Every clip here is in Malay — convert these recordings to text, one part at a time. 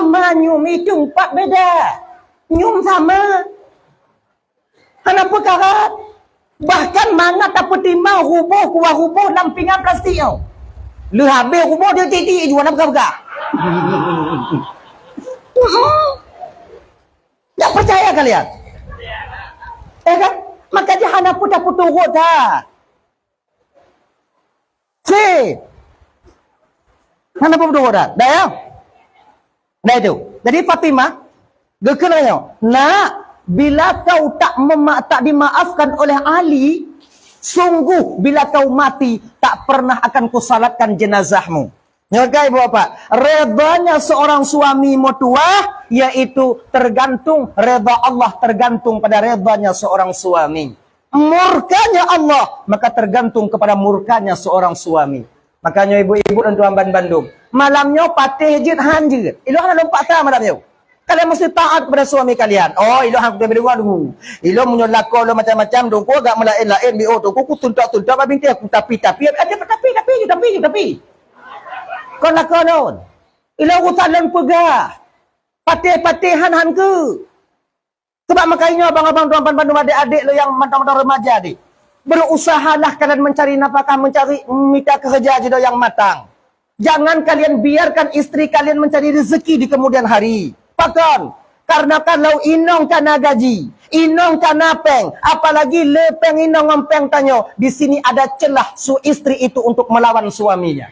sama nyum itu empat beda. Nyum sama. Kenapa karat? Bahkan mana tak petimang rubuh kuah rubuh dalam pinggan plastik tau. Lu habis rubuh dia titik juga nak buka-buka. Tak percaya kalian? Kan? Maka dia hana pun tak turut dah. Hana pun turut dah. Dah ya? Dah itu. Jadi Fatimah gekenanya, nak, bila kau tak dimaafkan oleh Ali, sungguh bila kau mati tak pernah akan kusalatkan jenazahmu. Ngerti ibu bapak? Redanya seorang suami mutuah yaitu tergantung reda Allah, tergantung pada redanya seorang suami. Murkanya Allah maka tergantung kepada murkanya seorang suami. Makanya ibu-ibu dan tuan-tuan Bandung, malamnya patih jid hanjir. Ilah nak lompat tak malamnya. Kalian mesti taat kepada suami kalian. Oh, ilah hang berdengar dulu. Ilah munyo lako lo macam-macam dong. Ko agak melain-lain bi tu. Ku tuntak-tuntak ba binti aku tapi ada tapi. Kau lako non. Ilah utalan pegah. Patih-patihan han ke. Sebab makanya abang-abang tuan-tuan Bandung adik-adik lo yang mantang-mantang remaja adik. Berusahalah kalian mencari nafkah, mencari minta kerja je yang matang. Jangan kalian biarkan istri kalian mencari rezeki di kemudian hari. Pakon. Karena kalau inong kana gaji, inong kana peng, apalagi lepeng inong ngempeng tanyo, di sini ada celah su istri itu untuk melawan suaminya.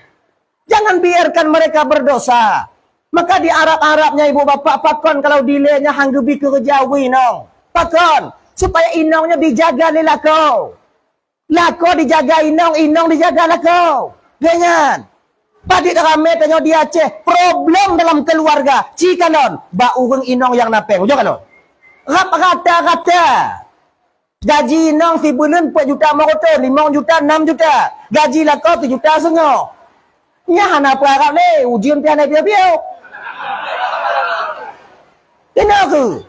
Jangan biarkan mereka berdosa. Maka di Arab-Arabnya ibu bapak pakon kalau dilenya hanggebi kerja inong. Pakon supaya inongnya dijaga ni lako. Lako dijaga inong, inong dijaga lako. Jangan. Padik ramai tanya dia Aceh, problem dalam keluarga. Cikalon, ba urang inong yang napeng. Ujung kalon. Rap rata-rata. Gaji inong si bulan 4 juta maroto, 5 juta, 6 juta. Gaji lako 7 juta setengah. Nya hana perharap ni, ujian pian piau-piau. Kenapa?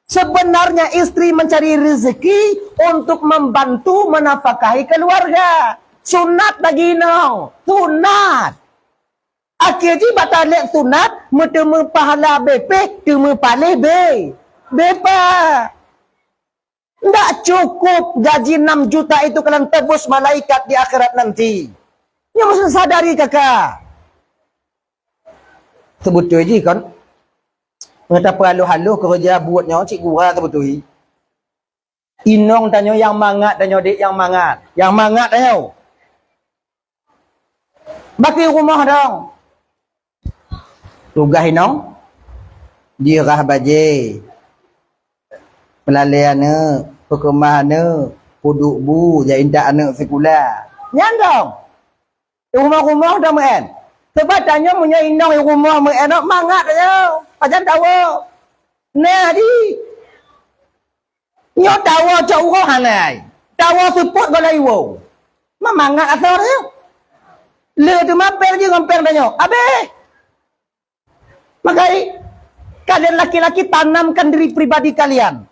Sebenarnya istri mencari rezeki untuk membantu menafkahi keluarga. Sunat bagi inong. Sunat. Akhirnya batal lek sunat, metemu pahala BP, temu palih B. Bepa. Tak cukup gaji 6 juta itu kalian tebus malaikat di akhirat nanti. Yang mesti sadari kakak. Sebetul je kan? Betapa haluh-haluh kerja buatnya cikgu ra kebetul. Inong tanya yang mangat, tanya dik yang mangat. Yang mangat tanya. Baki rumah dong. Tugas inong dirah baje pelalian pekemah puduk bu jaindak anak sekolah nyandong rumah-rumah dah men sebab tanya punya inong rumah men nak mangat aja pajan tahu nah di nyo tahu jauh hanai tahu support balai wo mangat asal dia le tu mapel je ngampeng tanya abe. Maka kalian laki-laki tanamkan diri pribadi kalian.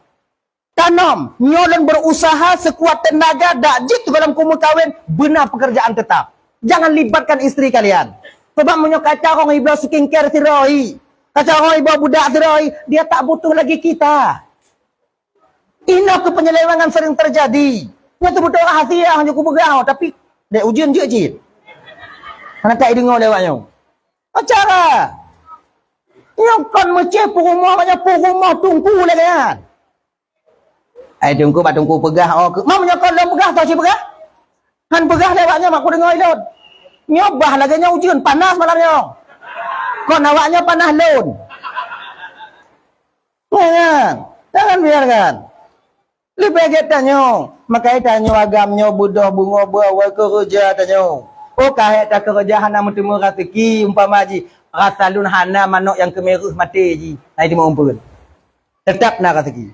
Tanam, nyolong berusaha sekuat tenaga, dak jit dalam kumul kawin, benar pekerjaan tetap. Jangan libatkan istri kalian. Sebab punya kacau orang ibu skincare tiroi. Kacau orang ibu budak tiroi, dia tak butuh lagi kita. Ini penyelewengan sering terjadi. Dia tu butuh rahasia, hanya ku bergau. Tapi, dek ujian je cik. Karena tak dengar lewatnya. Acara. Yang kan macam rumah banyak rumah tunggu lah kan. Tunggu tunggu pegah oh ke. Mak menyokong lo pegah tahu si pegah? Han pegah lewatnya mak aku dengar ilot. Nyobah lagi nya ujian panas malamnya. Kon awaknya panas lon. Jangan biarkan. Lebih aja tanya. Makai tanya agamnya budah bunga bawa kerja tanya. Oh kahit tak kerja hana bertemu rezeki umpama haji. Rasalun hana manok yang kemeruh mati ji. Hai di mumpun. Tetap nak rezeki.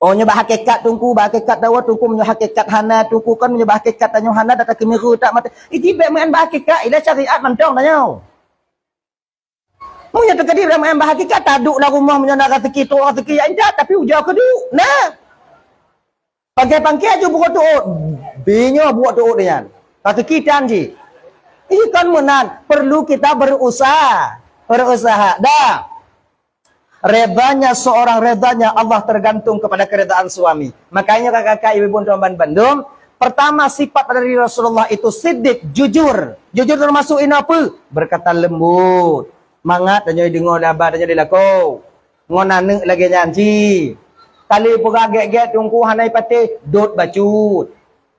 Oh nyoba hakikat tungku, hakikat dawa tungku menyo hakikat hana tungku kan menyo hakikat tanyo hana dak kemeruh tak mati. Iki be men hakikat ila syariat mantong tanyo. Munyo terkadi men hakikat taduk lah rumah menyo nak rezeki tu rezeki ya indah tapi ujau keduk. Nah. Pangkai-pangkai aja buat tu. Binyo buat tu dengan. Rezeki tan ji. Ikan menan perlu kita berusaha. berusaha. Dah. Redanya seorang, redanya Allah tergantung kepada keredaan suami. Makanya kakak-kakak, ibu-ibu, tuan-tuan Bandung, pertama sifat dari Rasulullah itu siddiq, jujur. Jujur termasuk ini apa? Berkata lembut. Mangat tanya dengar dapat tanya dilako. Ngonane lagi nyanci. Kali pura get-get tungku hanai pate dot bacut.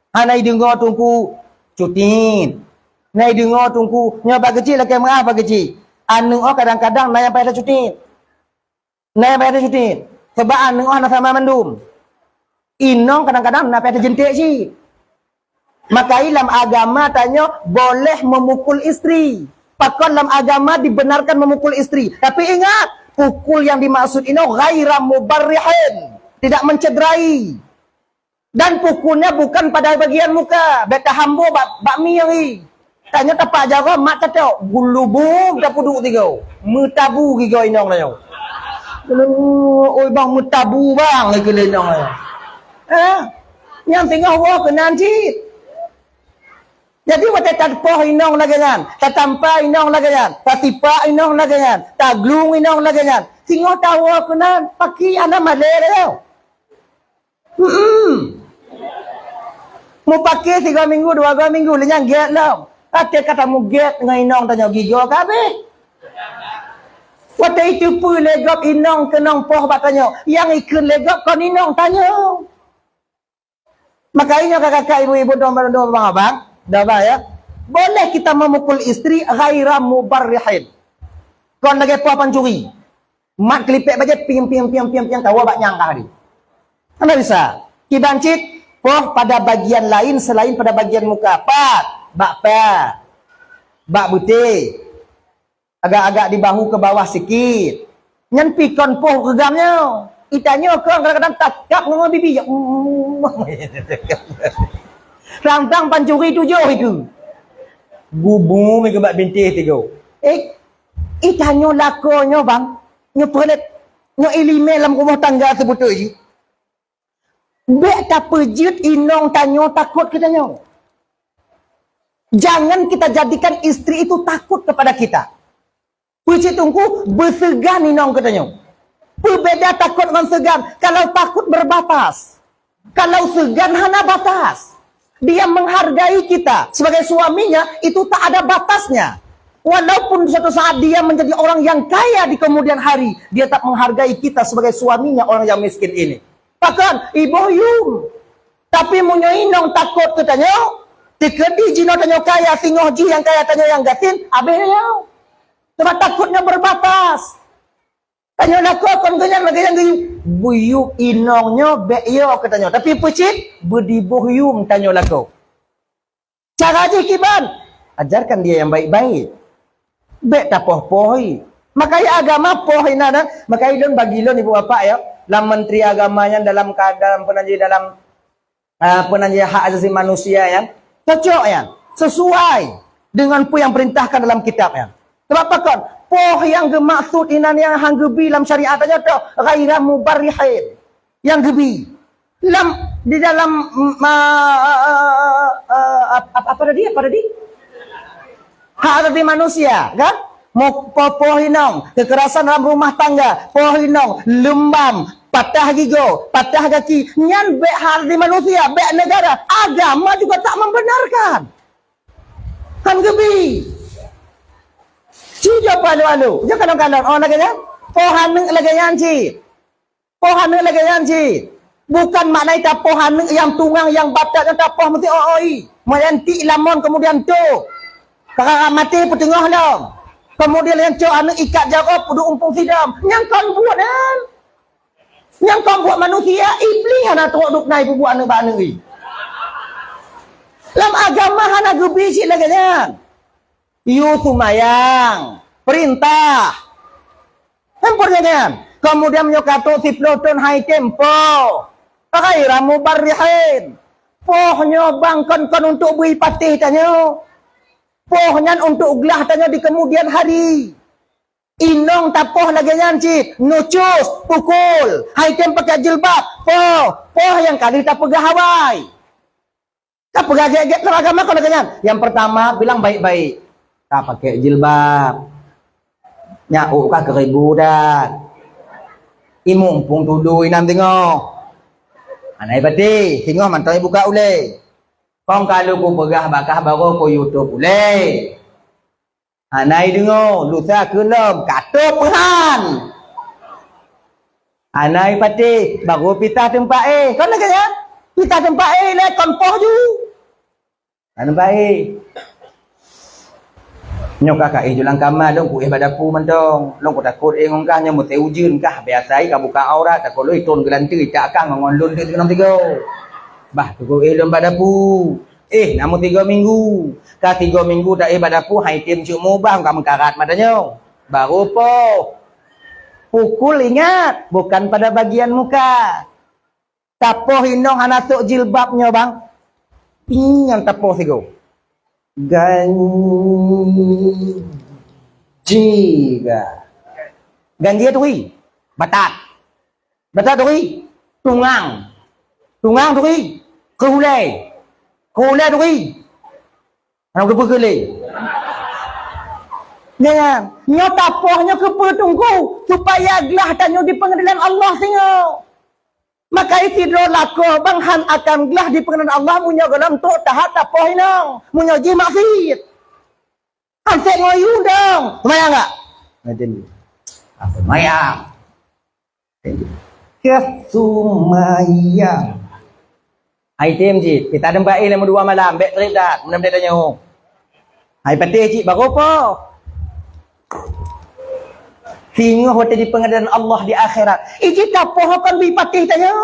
Hanai dengar tungku cutin. Nai dengar tungku nyoba kecil lagi mengapa kecil. Anu kadang-kadang nai pada cutin. Nai pada cutin. Sebab anu nak sama mandum. Inong kadang-kadang nak pada jentik si. Maka dalam agama tanya boleh memukul istri. Pakon dalam agama dibenarkan memukul istri. Tapi ingat, pukul yang dimaksud ini ghaira mubarrihin. Tidak mencederai. Dan pukulnya bukan pada bagian muka. Beta hambo bakmi yang ni. Tanya tapak jaga, mak kata, gulubung tak puduk tiga. Metabu tiga inong tanya. Oi bang, metabu bang. Lagi inong tanya. Yang tengah wah kenan cik. Jadi waktu tatpoh inong lagi kan, tatampa inong lagi kan, tatipa inong lagi kan, taglung inong lagi kan. Singo tawa kenan paki anak malay dah. Mau pakai 3 minggu, 2 minggu lenyang get lah. Kata mu get dengan inong tanya gigo kabe. Waktu itu pun legap inong kenong poh bat tanya. Yang ikut legap kon inong tanya. Makanya kakak-kakak, ibu-ibu, tuan-tuan, abang, dah ya. Boleh kita memukul istri ghaira mubarrihin. Kon lagi poh pancuri. Mat kelipek baje piang tahu bak nyangka hari. Anda bisa. Kibancit poh pada bagian lain selain pada bagian muka. Bak putih. Agak-agak di bahu ke bawah sikit. Nyan pikon poh kegamnya. Itanya kau kadang-kadang takap ngomong bibi. Rantang pancuri 7 itu. Bubu mereka buat bintih 3. Itanya lakonnya bang. Nyo pelet. Nyo ilime dalam rumah tangga sebetul je. Bek tak pejut inong tanya takut katanya. Jangan kita jadikan istri itu takut kepada kita. Pejut tunggu bersegan inong katanya. Berbeza takut dengan segan. Kalau takut berbatas. Kalau segan hana batas. Dia menghargai kita. Sebagai suaminya, itu tak ada batasnya. Walaupun suatu saat dia menjadi orang yang kaya di kemudian hari. Dia tak menghargai kita sebagai suaminya orang yang miskin ini. Bahkan, ibu yum. Tapi munyo inong takut katanya. Tikedi jino tanya kaya, singoh ji yang kaya tanya yang gatin. Abeh yau. Sebab takutnya berbatas. Tanya nak kon kenyan lagi yang buyuk inongnya beyo katanya. Tapi pecit bedibuhyum tanya lako. Cara aja kiban. Ajarkan dia yang baik-baik. Bek tak poh-pohi. Makanya agama poh inana. Makanya don bagi lon ibu bapak ya. Dalam menteri agamanya dalam keadaan penanjih hak asasi manusia yang cocok ya. Sesuai dengan apa yang perintahkan dalam kitab ya. Sebab apa kan? Poh yang gemaksud inan yang hang gebi dalam syariat aja tu ghaira mubarrihin. Yang gebi. Di dalam apa tadi? Hak asasi manusia, kan? Mau poh inong, kekerasan dalam rumah tangga, poh inong, lembam, patah gigo, patah kaki, nyan bek hak asasi manusia, bek negara, agama juga tak membenarkan. Kan gebi. Cuba palu-palu. Jangan kadang-kadang. Oh, lagi kan? Pohaneng lagi yanci. Pohaneng lagi yanci. Bukan maknanya tak pohaneng yang tunggang, yang batak, yang tak poh mesti oi. Mayanti lamon kemudian tu. Kakak mati petengah lam. Kemudian yang cok anak ikat jawab, puduk umpung sidam. Yang kau buat kan? Yang kau buat manusia, iblis hana teruk duk naik buat anak bana ni. Dalam agama hana gebisi lagi kan? Yu sumayang. Perintah. Tempurnya kan? Kemudian menyokato si peloton high tempo. Pakai ramu barihin. Pohnya bangkan untuk beri patih tanya. Pohnya untuk gelah tanya di kemudian hari. Inong tapoh lagi nyancit. Nucus. Pukul. High tempo pakai jilbab. Poh yang kali tak pegah Hawaii. Tak pegah geget dalam agama kau lagi. Yang pertama bilang baik-baik. Tak pakai jilbab. Nyauk kah ke ribu dah. Imung pun tuduh inam tengok. Anai pati, tengok mantai buka ulai. Kong kalau ku pegah bakah baru ku YouTube ulai. Anai dengar, lusa kelem, kata pehan. Anai pati, baru pita tempat Kau nak kata? Pita tempat lah, konpoh ju. Tempat Nyok kakak julang kamar dong ku badapu mandong. Long ku takut ngong kah nya mute ujun kah biasa ka buka aurat takut loi ton gelanti tak kang ngon lon ke 6 3. Bah tu ku dalam badapu. Namu 3 minggu. Ka 3 minggu dah badapu hai tim cuk mubang ka mengkarat madanya. Baru po. Pukul ingat bukan pada bagian muka. Tapoh inong hanatuk jilbabnya bang. Pingan tapoh sigo. Ganji tu ri batat tu ri tungang tu ri kulai tu ri orang kepekele jangan nyo tapohnya kepe tunggu supaya gelah tanyo di pengadilan Allah singo. Maka itidro lako banghan akan gelah di pengadilan Allah munyo galam tok tahat tapoh inong munyo ji maksiat. Ansek ngoyu dong. Semayang enggak? Ngajen. Semayang. Kesumayang. Item ji, kita ada mbak ilmu 2 malam, bek redat, mudah-mudahan tanya. Hai pati cik baru apa? Singo hotel di pengadilan Allah di akhirat. Iji tapoh kan bi patih tanya.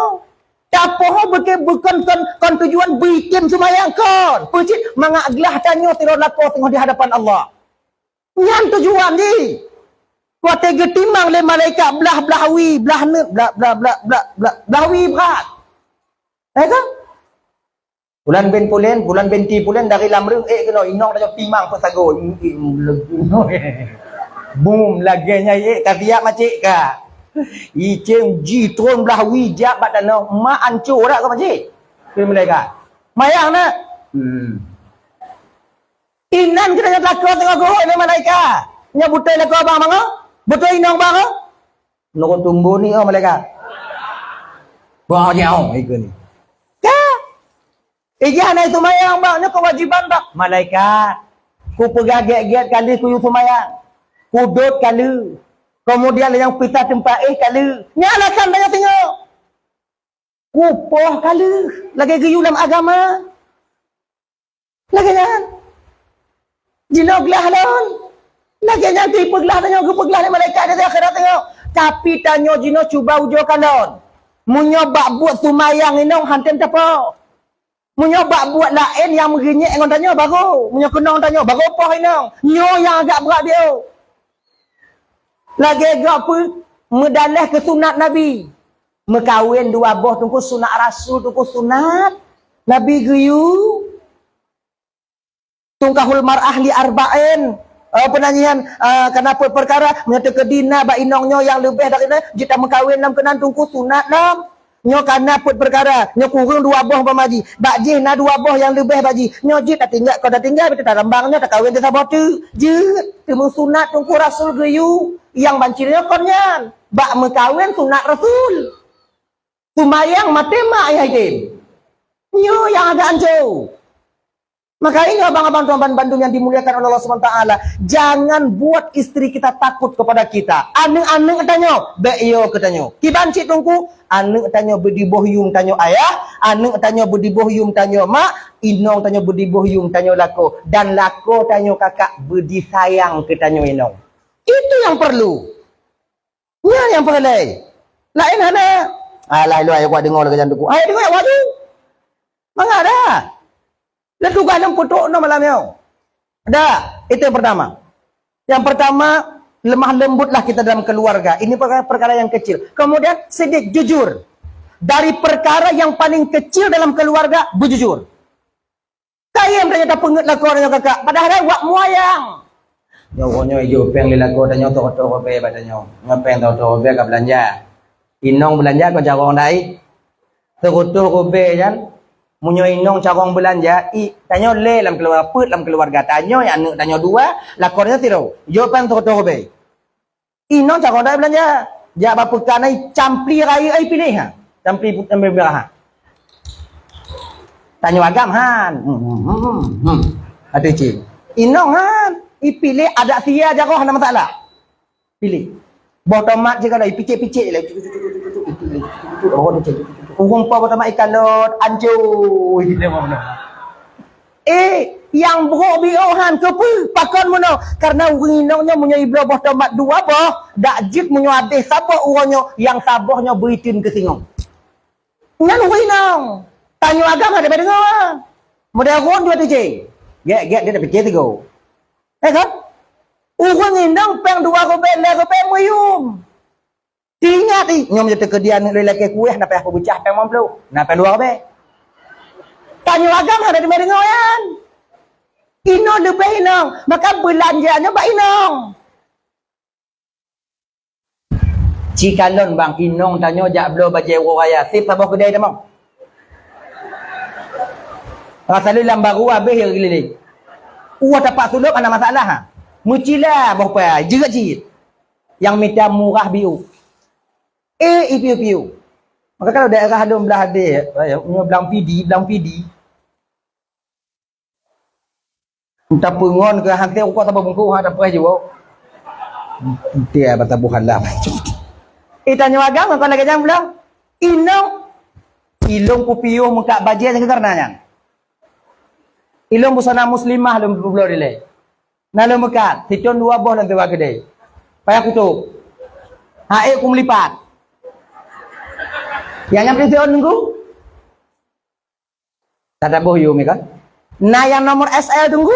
Tapoh bukan kon tujuan bikin semayang kon. Pucit mangaglah tanya tiro lako tengok di hadapan Allah. Nyan tujuan ni. Kuat getimang le malaikat belah-belahawi, belah belahawi berat. Kan? Bulan benti pulen dari lamrung kena inong dah timang pesago. Boom laganya kafiak macik ka. Iceng jitron belah wijak batana mak ancur dak ka macik. Ke mereka. Mayang nak. Inan kita nak lakon tengok go ni malaikat. Nya butai lakon abang bang. Butai inong bang. Nok tumbuh ni malaikat. Wah jauh ikut ni. Ka. Ijah na itu mayang bang, nya kewajiban bang. Malaikat. Ku pegagek-gek kali ku semayang. Kudut kali. Kemudian yang pita tempat kali. Ni alasan tanya tengok. Kupoh kali. Lagi geyu dalam agama. Lagi jangan. Jinog lah lon. Lagi jangan peglah tanya. Peglah ni malaikat dari akhirat tengok. Tapi tanya jino cuba ujo kalon. Menyobak buat sumayang inong hantam apa. Menyobak buat lain yang mengenyek ngon tanya baru. Menyokenong tanya baru apa inong. Nyo yang agak berat dia. Lagi agak apa? Medalah ke sunat Nabi. Mekawin 2 boh tunggu sunat Rasul tunggu sunat. Nabi geyu. Tungkahul mar'ah li arba'in. Penanyian kenapa perkara menyata ke dina ba inongnya yang lebih dari jika mekawin dalam kenan tunggu sunat lam. Nyo kana put perkara, nyo kurung 2 boh pamaji. Bak jih na 2 boh yang lebih baji. Nyo jih tak tinggal, kau dah tinggal betul tak lambangnya tak kawin dia sabar tu. Jih, temu sunat tunggu Rasul geyu. Yang bancirnya konyan. Bak mekawin sunat Rasul. Sumayang mati mak ayah itim. Nyo yang agak anjau. Maka ini abang-abang tuan Bandung yang dimuliakan oleh Allah SWT. Jangan buat istri kita takut kepada kita. Aneng-aneng tanya, beyo ketanya. Kibancik tungku, aneng tanya bediboh yung tanya ayah, aneng tanya bediboh yung tanya mak, inong tanya bediboh yung tanya lako, dan lako tanya kakak bedi sayang ke tanya inong. Itu yang perlu. Ya yang perlu. Lain hana. Alah lu ayah dengar lagi jangan tuku. Ayah dengar wadu. Mengada. Lalu ganam putuk no malam yo. Ada, itu yang pertama. Yang pertama, lemah lembutlah kita dalam keluarga. Ini perkara yang kecil. Kemudian sedikit jujur. Dari perkara yang paling kecil dalam keluarga, berjujur. Kayam ternyata pengut lah korang kakak. Padahal wak muayang. Nyokonyo ijo peng lila ko tanyo to be badanyo. Ngapeng to be ka belanja. Inong belanja ko jarong dai. To be kan. Munyo inong carong belanja, tanyo le dalam keluarga, put dalam keluarga, tanyo yang anak tanyo 2, lakornya tiro. Yo pan to be. Ino cara dah belanja. Jak berapa kanai campli raya ai pilih ha. Campli ambil berah. Ha. Tanya agam han. Ada cik. Ino han. Pilih ada sia jarah ada masalah. Pilih. Bau tomat je kalau picit-picit je lah. Oh dia cik. Rumpah bau tomat ikan lot anjur. Yang buruk biohan ke apa? Pakon mana? Karena urinongnya punya iblah bau tomat dua bah. Dak jik punya adeh siapa orangnya yang sabahnya beritin ke singong. Ngan urinong. Tanya agama ada dengar. Model ron dua tijing. Get dia dah fikir tiga. Kan? Urang indang peng dua robek le robek muyum. Ingat ni, nyom je tekedian lelaki kuih nak payah aku becah peng mamplu. Nak payah dua robek. Tanya agama ada dengar kan? Ino lebih inong, maka belanjanya bak inong. Cikalon bang inong tanya jak belo bajero raya. Sip sabah kedai dah mau. Rasa dalam baru habis ya keliling. Tapak suluk ada masalah ha. Mucila berapa? Jerit-jerit. Yang minta murah biu. Ipiu-piu. Maka kalau daerah ada belah ada, belang pidi. Entah pengon ke hang tengok tak bungku ha tak payah juga. Dia batabuhan lah. Tanya agama kau lagi jangan bilang. Ilong pupiuh muka bajian yang karenanya. Ilong busana muslimah lum belum dilai. Nalu mekat, titon dua boh dan tewa kedai. Payah kutuk. Hae ku melipat. Yang nyampe titon nunggu. Tak ada boh you kan? Nah yang nomor SL tunggu.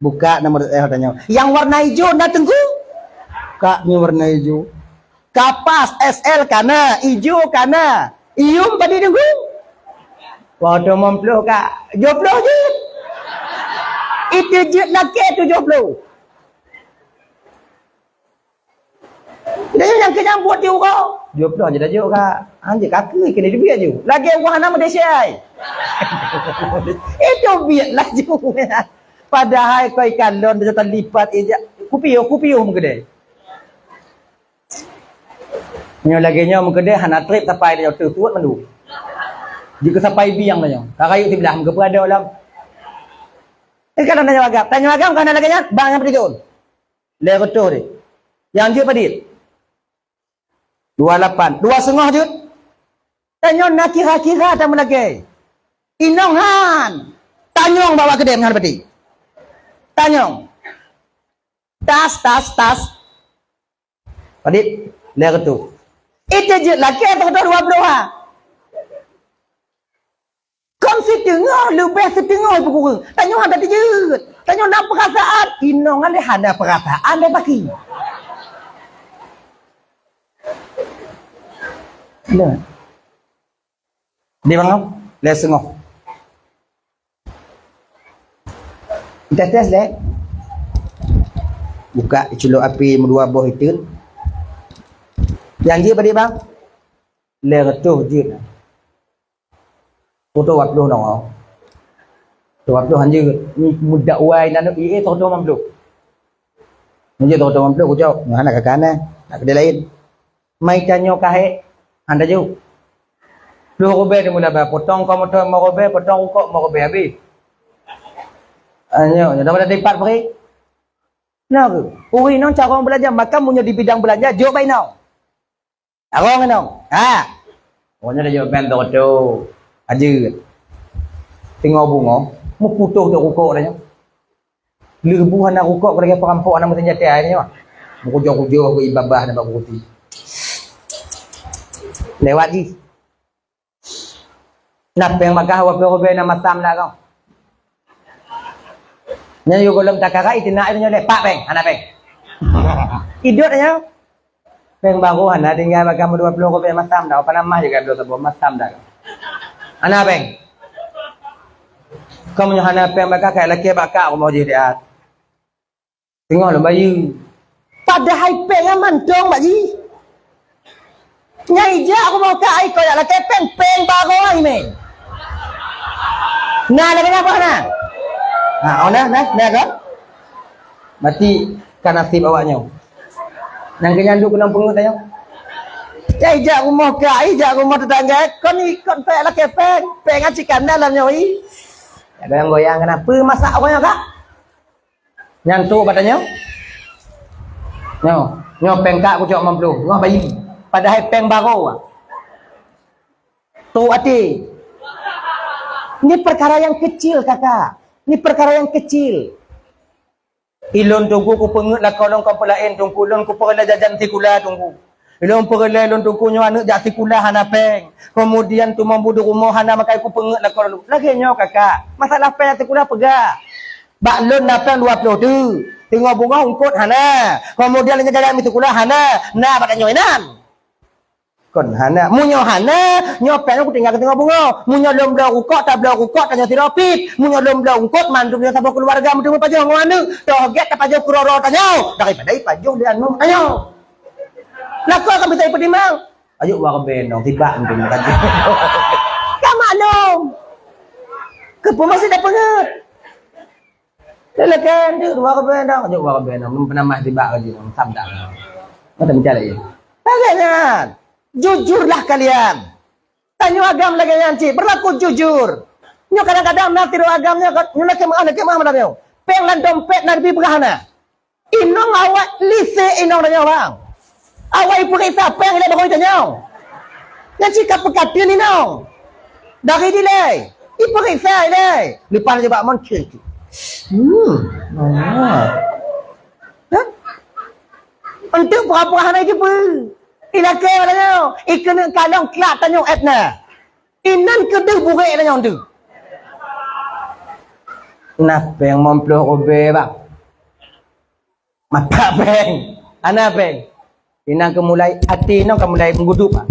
Buka nomor SL tanya. Yang warna hijau nak tunggu. Kak ni warna hijau. Kapas SL kana, hijau kana. Ium tadi tunggu. Waduh mempluh kak. 20 je. Itu je laki 70. Dia yang kenyang buat dia orang. 20 je dah je kak. Anjir kaki kena duit je. Lagi orang nama Malaysia. Itu biarlah je. Padahal kau ikan lon dia lipat aja. Kupiuh mengkedai. Nyo lagi nyo mengkedai hana trip sampai dia tuat mendu. Jika sampai biang tanya. Kakak yuk sebelah muka berada dalam. Kan tanya agam kan lagi nya bang yang pergi le betul dia. Yang dia padit. 28, 2,5 jut. Tanya nak kira-kira tak lagi. Inong han. Tanyong bawa kedai dengan peti. Tanyong. Tas. Padit le betul. Itu je lagi atau 20 ha. Setengah lebih setengah kurang. Tanya ada je. Tanya nak perasaan. Inong ada hana perasaan dia bagi. Nah. Dia bang, le sengok. Kita tes le. Buka celok api medua boh itu. Yang dia pada bang. Le retuh je. Foto waktu dong. Tu waktu hanya ni muda uai nak foto mampu. Ni foto mampu ku jauh. Nak kakana, nak kedai lain. Mai tanyo kahe anda jauh. Lu robe dia mula potong kau motor mau robe, potong kau mau robe habis. Anyo, dah pada dapat beri. Nak ke? Uri non cara orang belajar maka punya di bidang belajar jauh baik nau. Arong nau. Ha. Pokoknya dia jauh ben tu. Aja tengok bunga mu putuh tu rukuk dah lebuhan nak rukuk kepada perampok nama senjata ni mu kujur-kujur ke ibabah dan baku putih lewat ni nak yang makan apa-apa nama sam lah kau ni yo golem takarai tina itu nyole pak peng anak peng idut nya peng baru ana tinggal makan 20 rupiah masam dah apa nama juga 2 masam dah. Anak peng. Kau punya anak peng bakal kayak laki bakal aku mau jadi. Tengok lah bayi. Padahal peng aman dong bayi. Nyai je aku mau kai kau ya laki peng baru ai meng. Nah lagi apa nak? Nah, nah kan? Mati kan nasib awaknya. Nang kenyanduk kulang pengut tanya. Ya ijak rumah kak, ijak rumah tetangga. Kau ni ikut pek lah kepeng. Peng acikan dalam nyoi. Ya goyang-goyang kenapa masak orang kak? Nyantuk katanya. Nyo peng kak aku cok mamplu. Ngah bayi. Padahal peng baru. Tu hati. Ini perkara yang kecil kakak. Ini perkara yang kecil. Ilon tunggu ku pengut lah kau long kau pelain tunggu. Ilon ku perla jajan tikula tunggu. Ilon perla ilon tunggu nyo anak jak tikula hana peng. Kemudian tu membudu rumah hana makai ku pengut lah kau long. Lagi nyo kakak. Masalah peng tikula pegak. Bak lon na peng 20 tu. Tengok bunga ungkut hana. Kemudian jajan tikula hana. Nah bak nyo inan. Kon hana, munyo hana, nyo peng aku tinggal ke tengah bunga. Munyo lom blau ukok, tak blau ukok, tanya tirapit. Munyo lom blau ukok, mandu dia sabuk keluarga, mudah pajang ngwana. Toget tak pajang kuroro tanya. Daripada pajang dia anu tanya. Laku akan bisa pedimang. Ayo wa benong tiba mungkin tadi. Ka maklum. Kepo masih dah pengut. Lelakan dia wa benong, ayo wa benong, penamah tiba lagi sam dak. Ada bicara ya. Bagaimana? Jujurlah kalian. Tanya agam lagi nanti. Berlaku jujur. Nyo kadang-kadang nak tiru agamnya. Nyo nak kemana nyo. Peng lan dompet nak lebih berhana. Inong awak lise inong tanya orang. Awak ibu kita peng ile baru tanya. Yang cikap pekatin inong. Dari dilai. Ibu kita ile. Lepas je bak moncel. Untuk berapa hana itu pun. Ilake tanya, ikan kalong kelak tanya etna. Inan kedeh burik tanya tu. Napa yang memploh obe bang? Mata beng, ana beng. Inan kemulai hati, inan kemulai menggudup.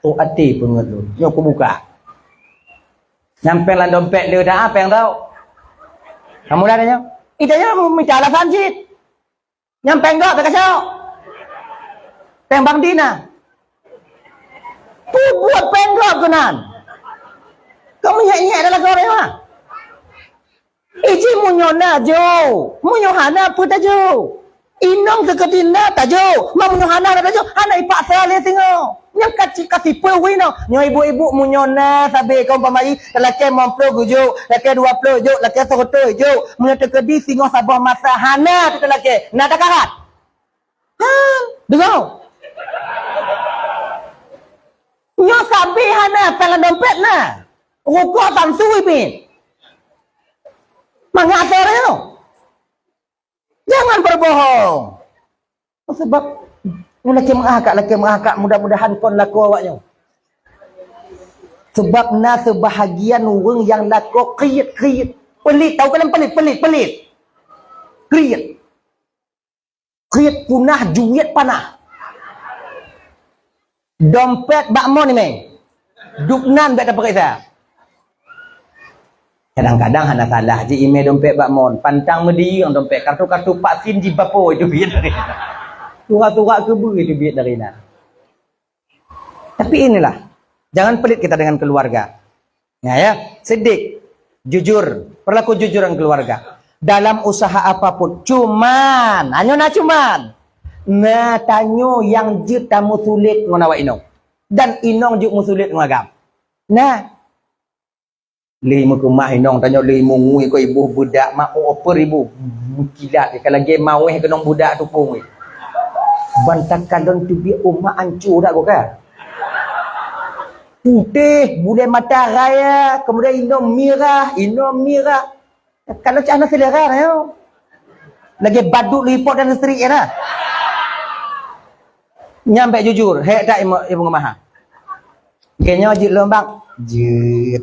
Tu hati pun ngeluh. Yo aku buka. Nyampe lan dompet dia dah apa yang tahu? Kamu dah tanya? Itanya minta alasan jit. Nyampe enggak tak kacau. Pembang Dina. Tu buat penggak kenan. Kamu nyek-nyek dalam kau rewa. Iji munyona jo. Munyohana pun tak jo. Inong keketina tak jo. Ma munyohana tak jo. Hana ipak saya lihat tengok. Yang kasih pewi no. Nyo ibu-ibu munyona sabi kau pamai. Lelaki mamplo gujuk. Lelaki 20 juk. Lelaki 100 juk. Munyona kedi singo sabah masa. Hana tu lelaki. Nak tak karat. Dengar. Nyo sabi hana pelan dompet na. Rukuk tansui pin. Mengasar itu. Jangan berbohong. Sebab laki mengakak mudah-mudahan kon laku awaknya. Sebab na sebahagian orang yang laku kriit. Pelit, tahu kalian pelit. Kriit punah juit panah. Dompet bakmon ni meng. Duknan bek tak periksa. Kadang-kadang hana salah je email dompet bakmon. Pantang mediang dompet kartu-kartu pak sin di bapo itu biar dari. Turak-turak kebu itu biar dari na. Tapi inilah. Jangan pelit kita dengan keluarga. Ya, sedik, jujur, berlaku jujur dengan keluarga. Dalam usaha apapun, cuman, nah tanyo yang jut tamu sulit ngonawa inong. Dan inong juk musulit ngagam. Nah, li mukumah inong tanyo li mungui ko ibu budak mak oper ibu. Kilat kalau lagi maweh kenong budak tu pun. Bantak kalon tu bi umma ancur dak ka. Putih, bule mata raya, kemudian inong mirah. Kalau cana selera yo. Lagi badut lipot dan isteri ya. Nyampe jujur, hek tak ibu ngemaha. Kenya jit lombang, jit.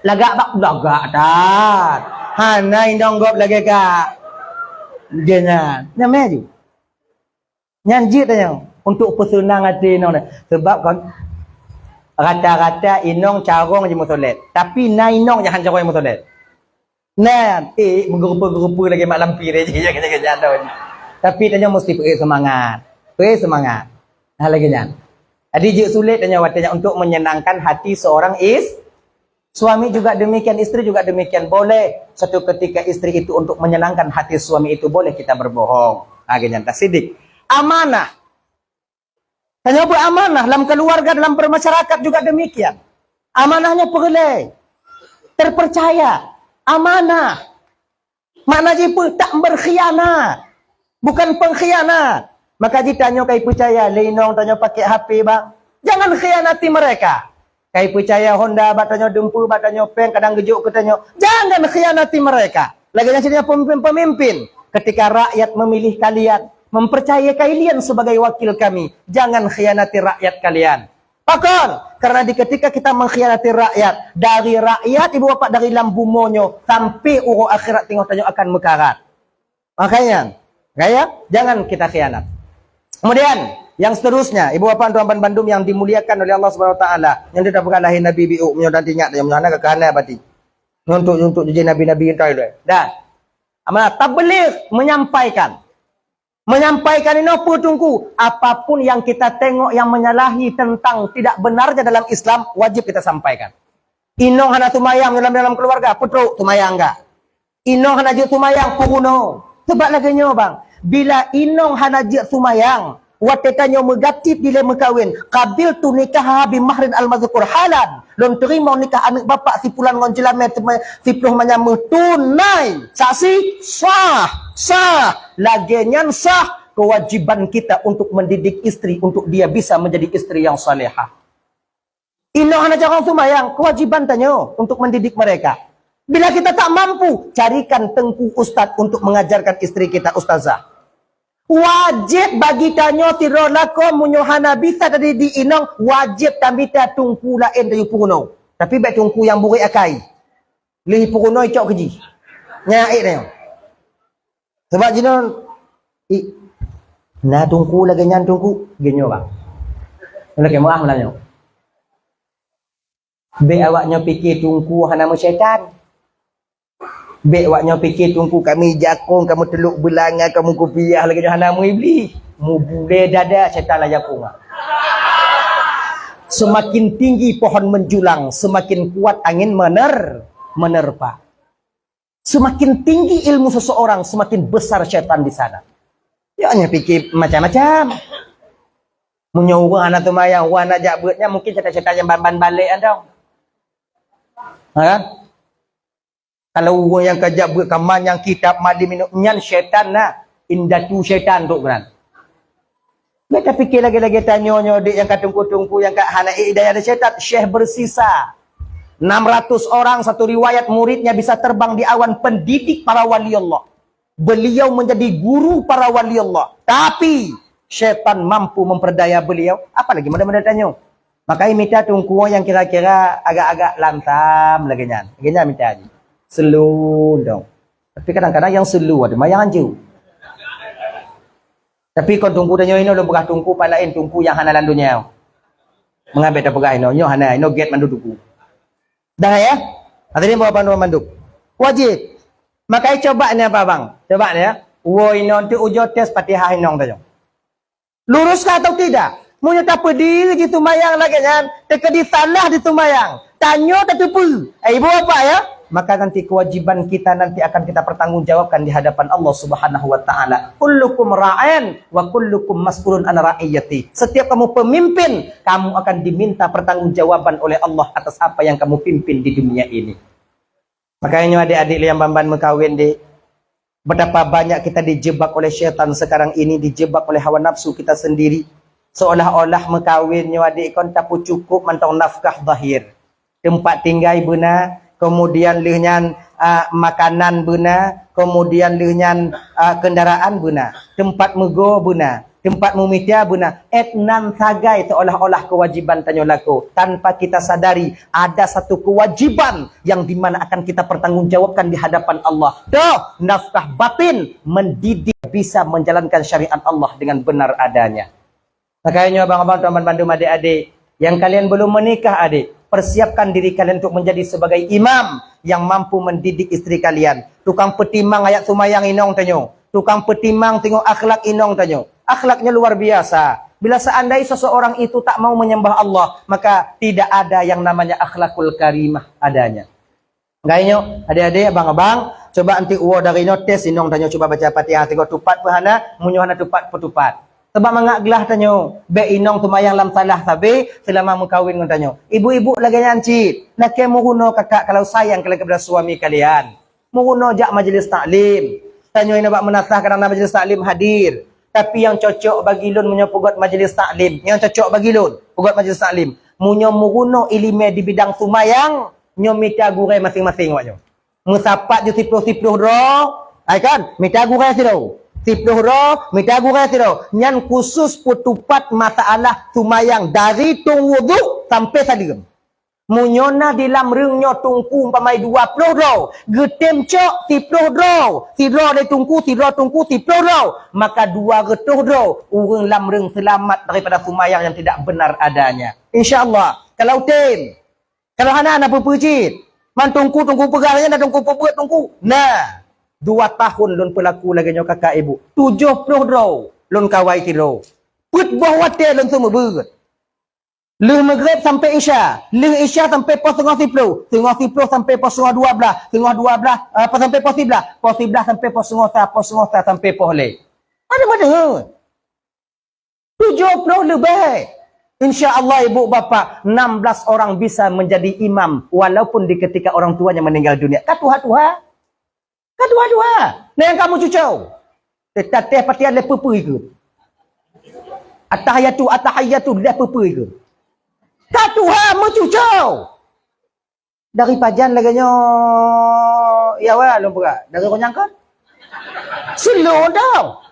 Lagak tak. Hana indong gop lagi ka. Kenya, nyampe je. Nyanjit tanya untuk pesenang hati inong. Sebab kan rata-rata inong carong je musolet. Tapi na inong jangan carong musolet. Nah, menggerupa-gerupa lagi mak lampir je jangan. Tapi tanya mesti semangat. Semangat. Nah lagi jangan. Adik sulit tanya watanya untuk menyenangkan hati seorang suami juga demikian, istri juga demikian. Boleh satu ketika istri itu untuk menyenangkan hati suami itu boleh kita berbohong. Lagi jangan. Sidik. amanah. Tanya beramanah dalam keluarga, dalam bermasyarakat juga demikian. Amanahnya perleh. Terpercaya. Amanah. Maknanya tak berkhianat. Bukan pengkhianat. Maka ditanya kai percaya, Lenong tanya pakai HP bang. Jangan khianati mereka. Kai percaya Honda, batanya dempu, batanya peng, kadang gejuk ketanya. Jangan khianati mereka. Lagi yang sini pemimpin. Ketika rakyat memilih kalian, mempercayai kalian sebagai wakil kami, jangan khianati rakyat kalian. Pakon, karena ketika kita mengkhianati rakyat, dari rakyat ibu bapak dari lambu monyo sampai urut akhirat tengok tanya akan mekarat. Makanya, jangan kita khianat. Kemudian yang seterusnya, ibu bapak tuan Bandung yang dimuliakan oleh Allah Subhanahu Wa Taala, yang tidak pernah lahir Nabi biu, menyodan tinyak, yang mana kekana bati, untuk jadi nabi-nabi yang tahu dah. Amanah tabligh menyampaikan ini apa tunggu, apapun yang kita tengok yang menyalahi tentang tidak benarnya dalam Islam wajib kita sampaikan. Inong hana tumayang dalam keluarga, putruk tumayang enggak? Inong hana jut tumayang puruno. Sebab lagi nyo bang, bila inong hana jut tumayang, watekanyo megatip bila mekawin, kabil tu nikah bi mahrin al-mazkur halan. Lon terima nikah anak bapak si pulan ngon jelamet si pluh menyamu tunai. Saksi sah. Lagenyan sah kewajiban kita untuk mendidik istri untuk dia bisa menjadi istri yang salehah. Inong hana jangan tumayang, kewajiban tanyo untuk mendidik mereka. Bila kita tak mampu, carikan tengku ustaz untuk mengajarkan istri kita ustazah. Wajib bagi tanyo tirolako munyohana bisa tadi di inong wajib tambita tungku lain dari puruno. Tapi baik tungku yang burik akai. Lih puruno icok keji. Nyai tanyo. Sebab jinon na tungku lagi nyan tungku genyo bang. Lagi mau melanyo. Be awaknya fikir tungku hana syaitan. Be awaknya fikir tungku kami jakung, kamu teluk belanga, kamu kopiah lagi hana mu iblis. Mu bule dada syaitan lah jakung. Semakin tinggi pohon menjulang, semakin kuat angin menerpa. Semakin tinggi ilmu seseorang, semakin besar syaitan di sana. Ya hanya fikir macam-macam. Menyuruh anak tumayang, anak jabutnya mungkin syaitan yang ban balik anda. Ha? Kalau orang yang kejap buat kaman yang kitab madi minum nyan syaitan nah indatu syaitan tu kan. Mereka fikir lagi tanya dik yang katungku yang kat hana hidayah ada syaitan. Syekh bersisa 600 orang satu riwayat muridnya bisa terbang di awan pendidik para wali Allah. Beliau menjadi guru para wali Allah. Tapi syaitan mampu memperdaya beliau. Apalagi mana-mana tanya. Makanya minta tungku yang kira-kira agak-agak lantam lagi nyan. Lagi nyan minta aja. Slow dong. Tapi kadang-kadang yang slow ada yang anju. Tapi kau tunggu tanya ini lo begah tunggu palain tunggu yang hana landunya. Mengambil tak begah ini hana ini get mandu tunggu. Dah ya? Tadi bawa panduan manduk. Wajib. Makanya coba ni apa bang? Coba ni ya. Woi non tu ujo tes Fatihah inong tanya. Luruskah atau tidak? Munya tak pedih di tumayang lagi kan? Terkedi salah di tumayang. Tanya tak tupu. Ibu apa ya? Maka nanti kewajiban kita nanti akan kita pertanggungjawabkan di hadapan Allah Subhanahu wa taala. Kullukum ra'in wa kullukum mas'ulun an ra'iyati. Setiap kamu pemimpin, kamu akan diminta pertanggungjawaban oleh Allah atas apa yang kamu pimpin di dunia ini. Makanya adik-adik yang bamban mengkawin di betapa banyak kita dijebak oleh syaitan sekarang ini, dijebak oleh hawa nafsu kita sendiri. Seolah-olah mengkawinnya adik kon tak cukup mantong nafkah zahir. Tempat tinggal benar, kemudian lehnya makanan benar, kemudian lehnya kendaraan benar, tempat mego benar, tempat memita benar. Etnan sagai seolah-olah kewajiban tanyo laku tanpa kita sadari ada satu kewajiban yang dimana akan kita pertanggungjawabkan di hadapan Allah. Doh nafkah batin mendidik bisa menjalankan syariat Allah dengan benar adanya. Makanya abang-abang teman bandung adik-adik yang kalian belum menikah adik, persiapkan diri kalian untuk menjadi sebagai imam yang mampu mendidik istri kalian. Tukang petimang ayat sumayang inong tanyo. Tukang petimang tengok akhlak inong tanyo. Akhlaknya luar biasa. Bila seandainya seseorang itu tak mau menyembah Allah, maka tidak ada yang namanya akhlakul karimah adanya. Gayanya adik-adik abang-abang, coba anti uwo dari notes inong tanyo coba baca Fatihah tengok tupat pahana, munyo hana tupat petupat. Sebab mangak gelah tanyo. Be inong tumayang lam salah sabe selama mengkawin dengan tanyo. Ibu-ibu lagi nyancit. Nak muhuno kakak kalau sayang kepada suami kalian. Muhuno jak majlis taklim. Tanyo ina bak menasah kerana majlis taklim hadir. Tapi yang cocok bagi lun munyo pugot majlis taklim. Yang cocok bagi lun pugot majlis taklim. Munyo muhuno ilime di bidang sumayang, nyo mita gurai masing-masing waknyo. Musapat di sipluh-sipluh ro, ai kan? Mita gurai siro. Sipluh ro, mita gurai siro. Nyan khusus putupat masalah sumayang dari tung wudu sampai salim. Munyona di lam reungnyo tungku umpamai 20 ro, getem cok 10 ro. Si ro de tungku, si ro tungku 10 ro. Maka 200 ro urang lam reung selamat daripada sumayang yang tidak benar adanya. Insya-Allah. Kalau tem, kalau hana nak perpecit, man tungku pegarnya nak tungku perbuat tungku. Nah, 2 tahun lun pelaku lagi nyo kakak ibu. 70 ro lun kawai tiro. Put bawah wate lun semua berat. Leh maghrib sampai isya. Leh isya sampai pos tengah 10. Tengah 10 sampai pos tengah 12. Tengah 12 apa sampai pos 11. Pos 11 sampai pos tengah sampai pos leh. Ada mana? 70 lebih. Insya-Allah ibu bapa 16 orang bisa menjadi imam walaupun di ketika orang tuanya meninggal dunia. Katuha-tuha. Katuha-tuha. Nah yang kamu cucau. Teteh patian le pepui ke? Atahiyatu le pepui ke? Katuha mencucau. Dari pajan laganya ya wala lumpur. Dari konyangkan. Slow down.